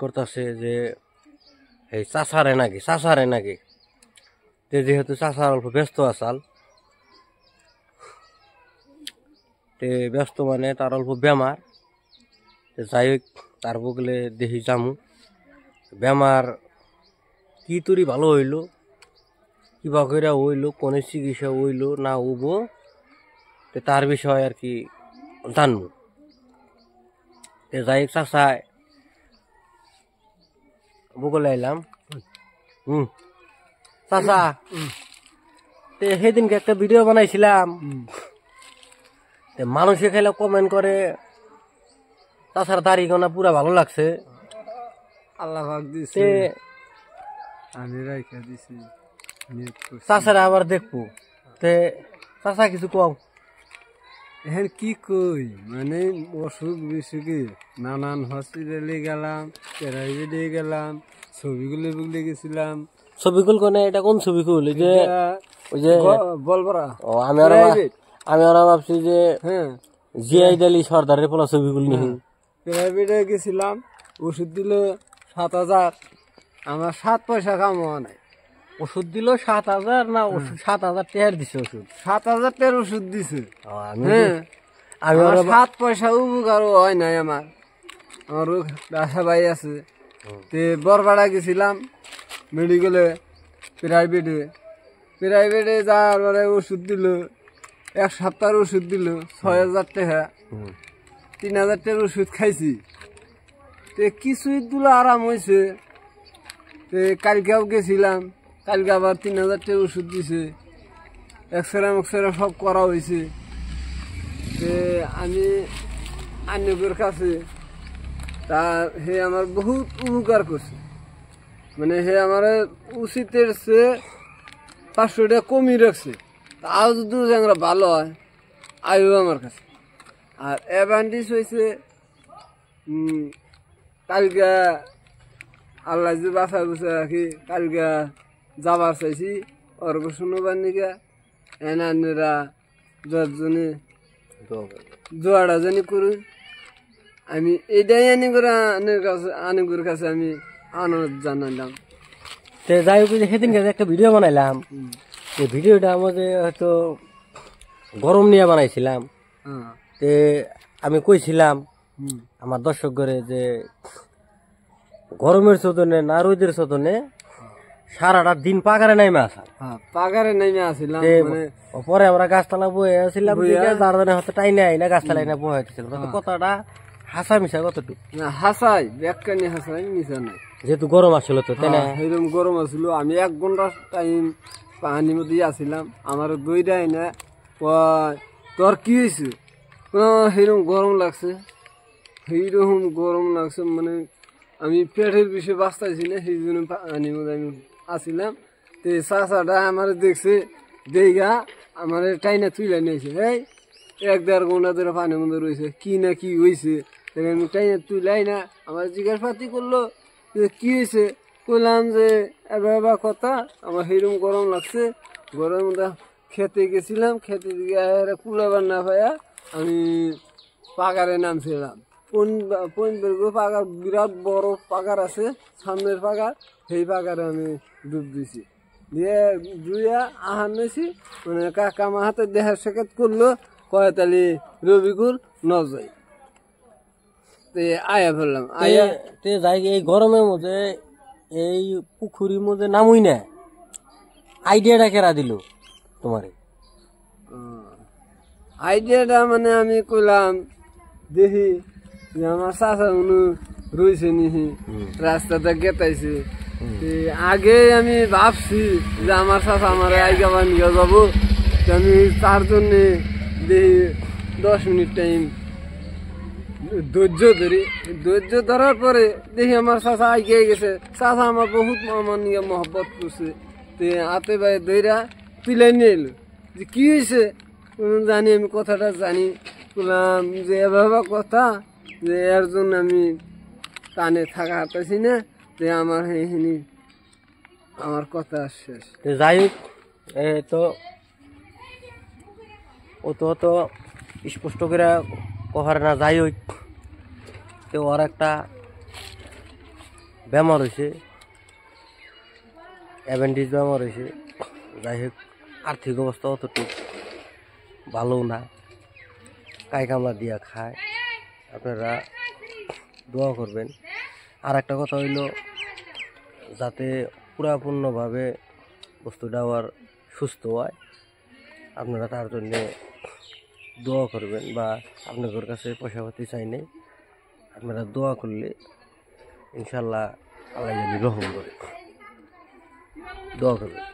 করতেছে যে এই চাষারে নাকি যেহেতু চাষার অল্প ব্যস্ত আসাল ব্যস্ত মানে তার অল্প বেমার যাই হোক তার বগলে দেখি যামু বেমার কি তরি ভালো হইল কিবা করে হইল কোন চিকিৎসা হইল না হবো তার বিষয় আর কি জানবো যাই হোক চাষায় বগলে আইলাম চাষা সেদিনকে একটা ভিডিও বানাইছিলাম মানুষে খাইলে কমেন্ট করে চাষার দাড়ি গোনা পুরা ভালো লাগছে আল্লাহ পাক দিছে আমি রাইখা দিছি চাষারা আবার দেখবো তে চাষা কিছু কম এখন কি কই মানে অসুখ বিসুখে নানান হসপিটালে গেলাম প্রাইভেটে গেলাম ছবিগুলো বুগলে গেছিলাম ছবিগুল কোনে এটা কোন ছবিগুল যে ওই যে বলবরা ও আমি আর ভাবছি যে হ্যাঁ জিয়াইদ আলী সর্দারের পোলা ছবিগুল নিহি প্রাইভেটে গেছিলাম ওষুধ দিল ৭,০০০ আমার ৭ পয়সা কামাওয়া নাই ওষুধ দিল ৭,০০০ না ওষুধ ৭,০০০ টাকার দিছে ওষুধ ৭,০০০ টাকার ওষুধ দিছে হ্যাঁ আমি ৭ পয়সা উপকার হয় নাই আমার বাসা ভাই আছে তে বরপাড়া গেছিলাম মেডিকেলে প্রাইভেটে যাওয়ার পরে ওষুধ দিল ১ সপ্তাহের ওষুধ দিল ৬,০০০ টাকা ৩,০০০ টাকার ওষুধ খাইছি তে কিছুই দিল আরাম হয়েছে তে কালকেও গেছিলাম কালকে আবার ৩,০০০ টাকার ওষুধ দিছে এক্সরে সব করা হয়েছে তে আমি আন্যকের কাছে তা হে আমার বহুত উপকার করছে মানে হে আমার উচিতের চেয়ে ৫০০ টাকা কমিয়ে রাখছে তাও যদি আমরা ভালো হয় আয়ু আমার কাছে আর অ্যাডভান্টেজ হয়েছে কালকে আল্লাহ যে বাসা গুছা রাখি কালকে যাবার চাইছি অর্ঘ শুনবার নিকা এনারা ১০ জনে জোয়াড়া জানি করুন আমি এটাই আনিগুর কাছে আমি আনন্দ জানালাম যাই হোক সেদিনকে একটা ভিডিও বানাইলাম এই ভিডিওটা আমাদের হয়তো গরম নিয়ে বানাইছিলাম তে আমি কইছিলাম আমার দর্শক করে যে গরমের চোদনে না রোদের চোদনে সারাটা দিন পাগারে নাইমে আসা পরে আমরা গাছতলা বয়ে আসছিলাম যার জন্য হয়তো টাইনে আই না গাছতলাই না বয়ে হইতেছিল কথাটা হাসা মিশা কতটুকু না হাসাই ব্যাখ্যানি হাসাই মিশা নাই যেহেতু গরম আসছিল তো তাই না এরকম গরম আসছিল আমি ১ ঘন্টা টাইম পানির মধ্যে আসছিলাম আমার দইটাই না তোর কি হয়েছে সেরকম গরম লাগছে মানে আমি পেটের বিষয়ে বাঁচতেছি না সেই জন্য পানির মধ্যে আমি আসছিলাম তো চাষাটা আমার দেখছে দেখা আমার টাইনা তুলে নিয়েছে এই ১-১.৫ ঘন্টা ধরে পানির মধ্যে রয়েছে কি না কি হয়েছে আমি টাইনা তুলাই না আমার জিজ্ঞাসাপাতি করলো যে কি হয়েছে কইলাম যে এবার কথা আমার সেরকম গরম লাগছে গরমের মধ্যে খেতে গেছিলাম খেতে দিকে কুলাবার না পাইয়া আমি পাগারে নামছিলাম পাগার বিরাট বড় পাগার আছে সামনের পাগার সেই পাগারে আমি ডুব দিছি দিয়ে ধুইয়া আহার নিয়েছি মানে কাকা আমার হাতে দেহার সাক্ষাৎ করলো কয়তালি রবিকুল নজাই আয়া ফেললাম আয়া যাই এই গরমের মধ্যে এই পুকুরির মধ্যে নামুই না আইডিয়াটা কেরা দিল তোমার আইডিয়াটা মানে আমি কইলাম দেখি যে আমার চাষা উনি রয়েছে নিহি রাস্তাটা গেতাইছে আগে আমি ভাবছি যে আমার চাষা আমার আইগা নিয়ে যাবো আমি তার জন্যে দেখি 10 মিনিট টাইম ধৈর্য ধরার পরে দেখি আমার চাষা আইগে গেছে চাষা আমার বহুত আমার নিয়ে মহব্বত করছে তে হাতে ভাই দইরা তুলে নিয়ে এলো যে কি হয়েছে জানি আমি কথাটা জানি বললাম যে এভাবে কথা যে এর জন্য আমি কানে থাকা হাঁটাছি না যে আমার এইখানে আমার কথা শেষ যাই হোক তো ও তো স্পষ্ট করে কহার না যাই হোক তো ওর একটা বেমার হয়েছে, অ্যাপেন্ডিক্স বেমার হয়েছে। যাই হোক, আর্থিক অবস্থা অতটুকু ভালো না, কাই কামলা দিয়া খায়। আপনারা দোয়া করবেন। আর একটা কথা হইল, যাতে পুরাপূর্ণভাবে বস্তুটা আবার সুস্থ হয়, আপনারা তার জন্যে দোয়া করবেন। বা আপনাদের কাছে পয়সা পাতি চাই নেই, আপনারা দোয়া করলে ইনশাল্লাহ আল্লাহ জানি রহম করে। দোয়া করবেন।